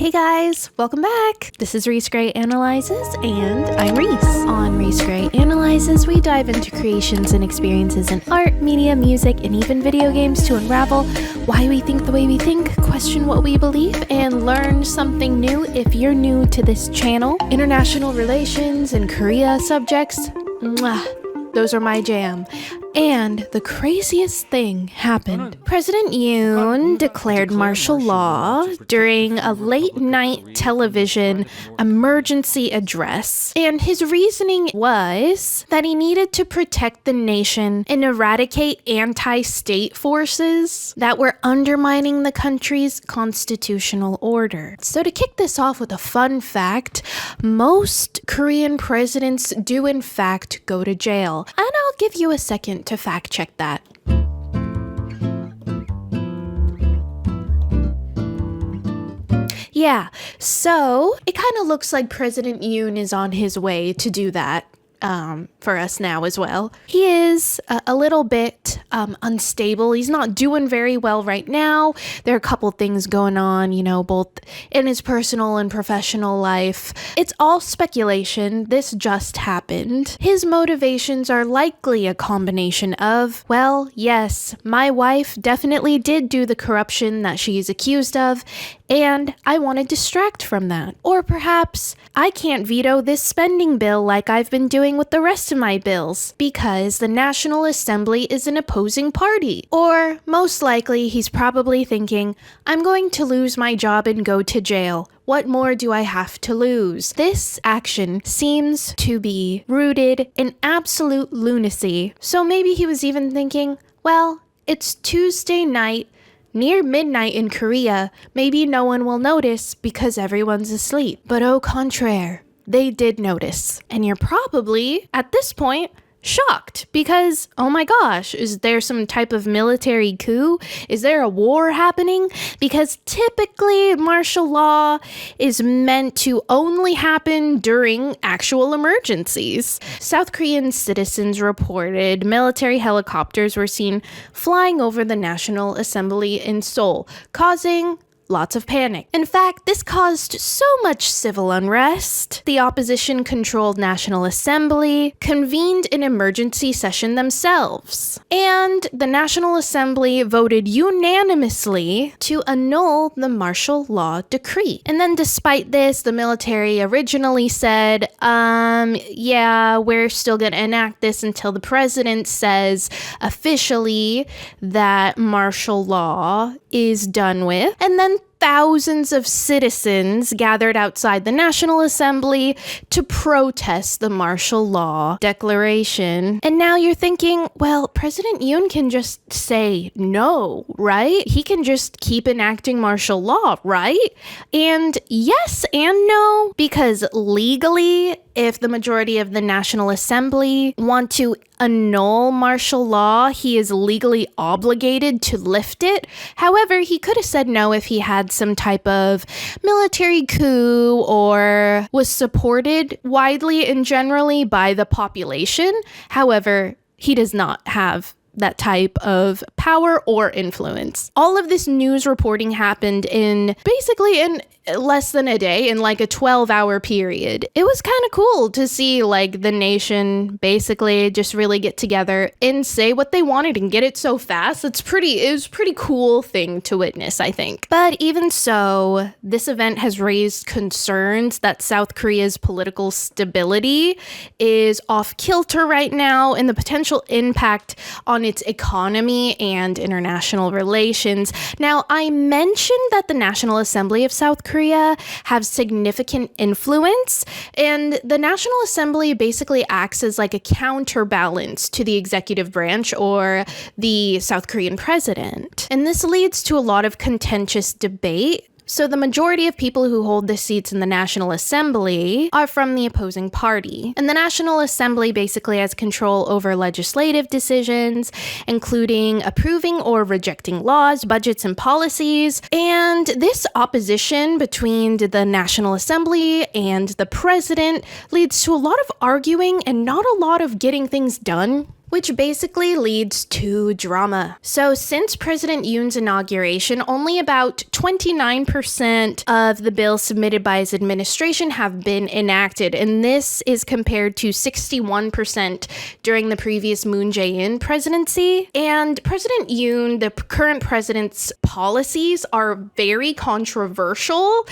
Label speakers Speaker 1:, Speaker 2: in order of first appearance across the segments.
Speaker 1: Hey guys, welcome back. This is Reese Analyzes, and I'm Reese. On Reese Analyzes, we dive into creations and experiences in art, media, music, and even video games to unravel why we think the way we think, question what we believe, and learn something new if you're new to this channel. International relations and Korea subjects, those are my jam. And the craziest thing happened. President Yoon declared martial law during a late-night television emergency address. And his reasoning was that he needed to protect the nation and eradicate anti-state forces that were undermining the country's constitutional order. So to kick this off with a fun fact, most Korean presidents do in fact go to jail. And I'll give you a second to fact check that. Yeah, so it kind of looks like President Yoon is on his way to do that. For us now as well. He is a little bit unstable. He's not doing very well right now. There are a couple things going on, both in his personal and professional life. It's all speculation. This just happened. His motivations are likely a combination of, well, yes, my wife definitely did do the corruption that she's accused of, and I want to distract from that. Or perhaps I can't veto this spending bill like I've been doing with the rest of my bills because the National Assembly is an opposing party. Or most likely he's probably thinking, I'm going to lose my job and go to jail. What more do I have to lose? This action seems to be rooted in absolute lunacy. So maybe he was even thinking, well, it's Tuesday night, near midnight in Korea, maybe no one will notice because everyone's asleep. But au contraire, they did notice. And you're probably, at this point, shocked because, oh my gosh, is there some type of military coup? Is there a war happening? Because typically martial law is meant to only happen during actual emergencies. South Korean citizens reported military helicopters were seen flying over the National Assembly in Seoul, causing lots of panic. In fact, this caused so much civil unrest. The opposition-controlled National Assembly convened an emergency session themselves. And the National Assembly voted unanimously to annul the martial law decree. And then despite this, the military originally said, yeah, we're still going to enact this until the president says officially that martial law is done with. And then thousands of citizens gathered outside the National Assembly to protest the martial law declaration. And now you're thinking, well, President Yoon can just say no, right? He can just keep enacting martial law, right? And yes and no, because legally, if the majority of the National Assembly want to annul martial law, he is legally obligated to lift it. However, he could have said no if he had some type of military coup or was supported widely and generally by the population. However, he does not have that type of power or influence. All of this news reporting happened in less than a day, in like a 12-hour period. It was kind of cool to see like the nation basically just really get together and say what they wanted and get it so fast. It was a pretty cool thing to witness, I think. But even so, this event has raised concerns that South Korea's political stability is off kilter right now, and the potential impact on its economy and international relations. Now, I mentioned that the National Assembly of South Korea have significant influence, and the National Assembly basically acts as like a counterbalance to the executive branch or the South Korean president. And this leads to a lot of contentious debate. So the majority of people who hold the seats in the National Assembly are from the opposing party. And the National Assembly basically has control over legislative decisions, including approving or rejecting laws, budgets, and policies. And this opposition between the National Assembly and the president leads to a lot of arguing and not a lot of getting things done. which basically leads to drama. So since President Yoon's inauguration, only about 29% of the bills submitted by his administration have been enacted, and this is compared to 61% during the previous Moon Jae-in presidency. And President Yoon, the current president's policies are very controversial,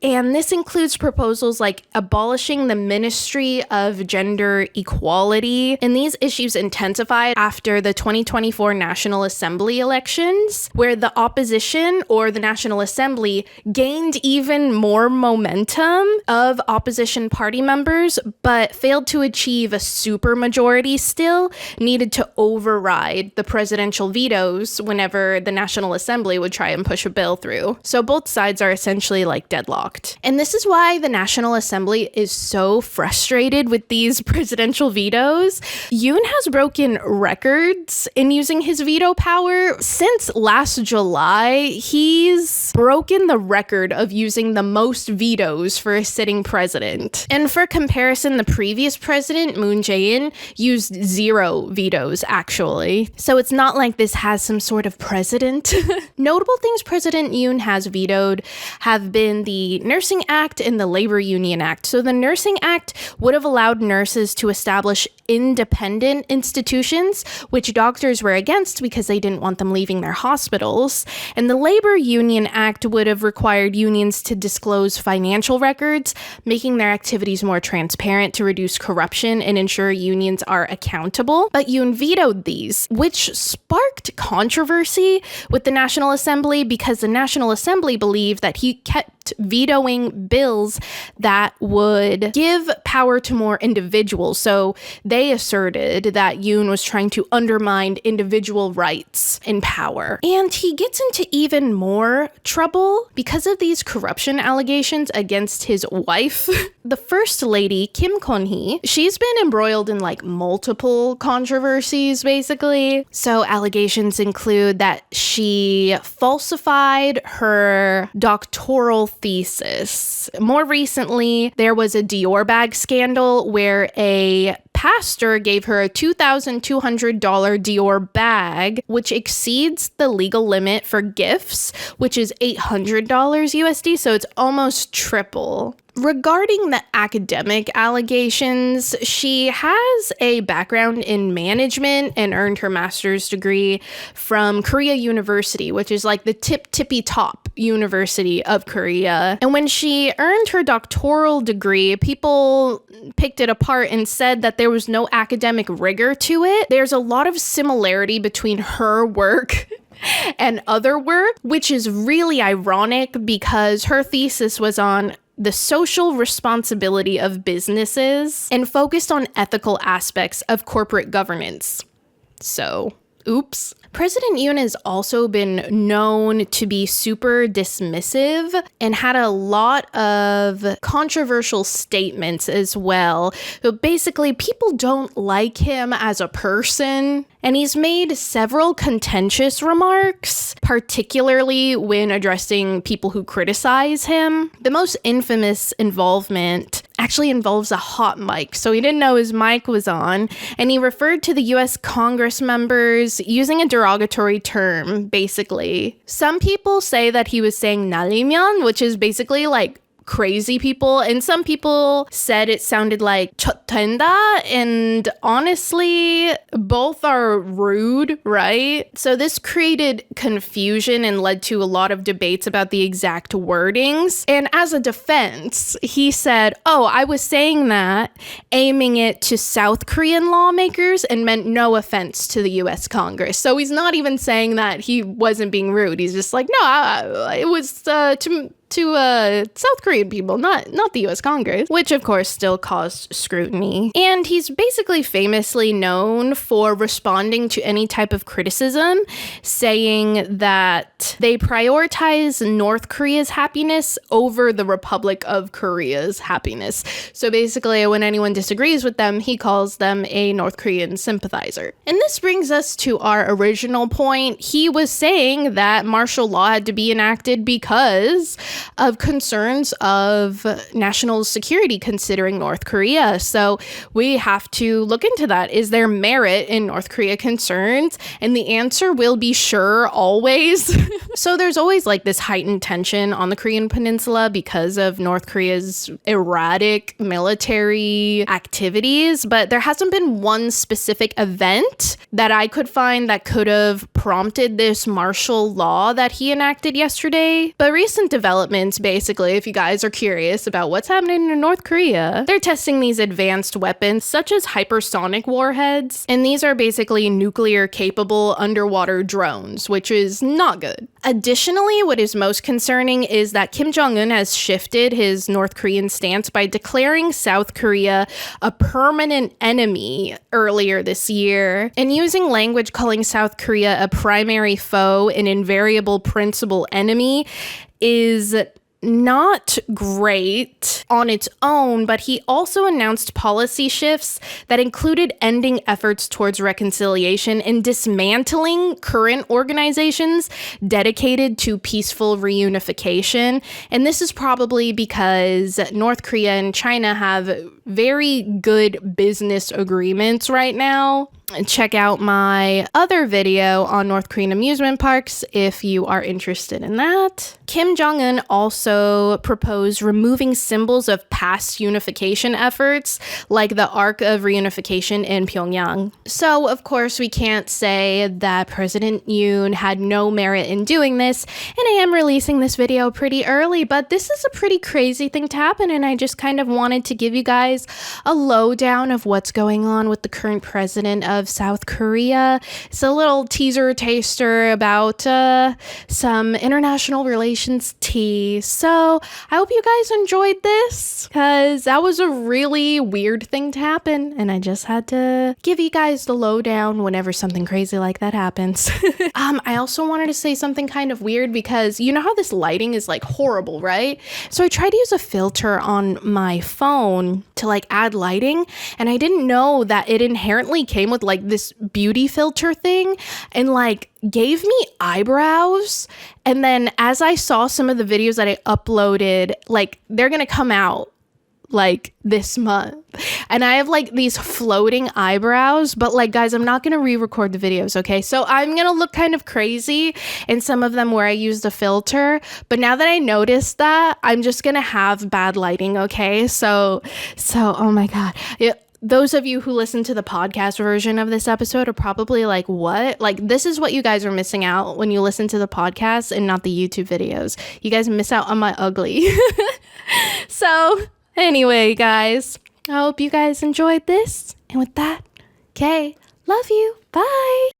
Speaker 1: and this includes proposals like abolishing the Ministry of Gender Equality, and these issues intensified after the 2024 National Assembly elections, where the opposition or the National Assembly gained even more momentum of opposition party members, but failed to achieve a supermajority still needed to override the presidential vetoes whenever the National Assembly would try and push a bill through. So both sides are essentially like deadlocked. And this is why the National Assembly is so frustrated with these presidential vetoes. Yoon has broken records in using his veto power. Since last July, he's broken the record of using the most vetoes for a sitting president. And for comparison, the previous president, Moon Jae-in, used 0 vetoes, actually. So it's not like this has some sort of precedent. Notable things President Yoon has vetoed have been the Nursing Act and the Labor Union Act. So the Nursing Act would have allowed nurses to establish independent institutions, which doctors were against because they didn't want them leaving their hospitals. And the Labor Union Act would have required unions to disclose financial records, making their activities more transparent to reduce corruption and ensure unions are accountable. But Yoon vetoed these, which sparked controversy with the National Assembly because the National Assembly believed that he kept vetoing bills that would give power to more individuals. So they asserted that Yoon was trying to undermine individual rights and power. And he gets into even more trouble because of these corruption allegations against his wife. The first lady, Kim Kon-hee, she's been embroiled in like multiple controversies, basically. So allegations include that she falsified her doctoral thesis. More recently, there was a Dior bag scandal where a pastor gave her a $2,200 Dior bag, which exceeds the legal limit for gifts, which is $800 USD, so it's almost triple. Regarding the academic allegations, she has a background in management and earned her master's degree from Korea University, which is like the tippy top university of Korea. And when she earned her doctoral degree, people picked it apart and said that there was no academic rigor to it. There's a lot of similarity between her work and other work, which is really ironic because her thesis was on the social responsibility of businesses and focused on ethical aspects of corporate governance. So, oops. President Yoon has also been known to be super dismissive and had a lot of controversial statements as well. But basically, people don't like him as a person, and he's made several contentious remarks, particularly when addressing people who criticize him. The most infamous involvement actually involves a hot mic, so he didn't know his mic was on, and he referred to the US Congress members using a derogatory term, basically. Some people say that he was saying 날리면, which is basically like crazy people, and some people said it sounded like 쳤된다, and honestly, both are rude, right? So this created confusion and led to a lot of debates about the exact wordings. And as a defense, he said, oh, I was saying that, aiming it to South Korean lawmakers and meant no offense to the US Congress. So he's not even saying that he wasn't being rude. He's just like, no, it was to South Korean people, not the US Congress, which of course still caused scrutiny. And he's basically famously known for responding to any type of criticism, saying that they prioritize North Korea's happiness over the Republic of Korea's happiness. So basically, when anyone disagrees with them, he calls them a North Korean sympathizer. And this brings us to our original point. He was saying that martial law had to be enacted because of concerns of national security considering North Korea. So we have to look into that. Is there merit in North Korea concerns? And the answer will be sure, always. So there's always like this heightened tension on the Korean Peninsula because of North Korea's erratic military activities, but there hasn't been one specific event that I could find that could have prompted this martial law that he enacted yesterday. But recent developments, basically, if you guys are curious about what's happening in North Korea, they're testing these advanced weapons such as hypersonic warheads, and these are basically nuclear capable underwater drones, which is not good. Additionally, what is most concerning is that Kim Jong-un has shifted his North Korean stance by declaring South Korea a permanent enemy earlier this year, and using language calling South Korea a primary foe, an invariable principal enemy, is not great on its own, but he also announced policy shifts that included ending efforts towards reconciliation and dismantling current organizations dedicated to peaceful reunification. And this is probably because North Korea and China have very good business agreements right now. Check out my other video on North Korean amusement parks if you are interested in that. Kim Jong-un also proposed removing symbols of past unification efforts, like the Arc of Reunification in Pyongyang. So, of course, we can't say that President Yoon had no merit in doing this, and I am releasing this video pretty early, but this is a pretty crazy thing to happen, and I just kind of wanted to give you guys a lowdown of what's going on with the current president of South Korea. It's a little teaser taster about some international relations tea. So I hope you guys enjoyed this, because that was a really weird thing to happen, and I just had to give you guys the lowdown whenever something crazy like that happens. I also wanted to say something kind of weird, because you know how this lighting is like horrible, right? So I tried to use a filter on my phone to like add lighting, and I didn't know that it inherently came with like this beauty filter thing and like gave me eyebrows. And then as I saw some of the videos that I uploaded, like they're gonna come out like this month, and I have like these floating eyebrows, but like guys, I'm not gonna re-record the videos, okay? So I'm gonna look kind of crazy in some of them where I used a filter, but now that I noticed that, I'm just gonna have bad lighting, okay? So oh my god, those of you who listen to the podcast version of this episode are probably like, what? Like, this is what you guys are missing out when you listen to the podcast and not the YouTube videos. You guys miss out on my ugly. So anyway, guys, I hope you guys enjoyed this. And with that, okay, love you. Bye.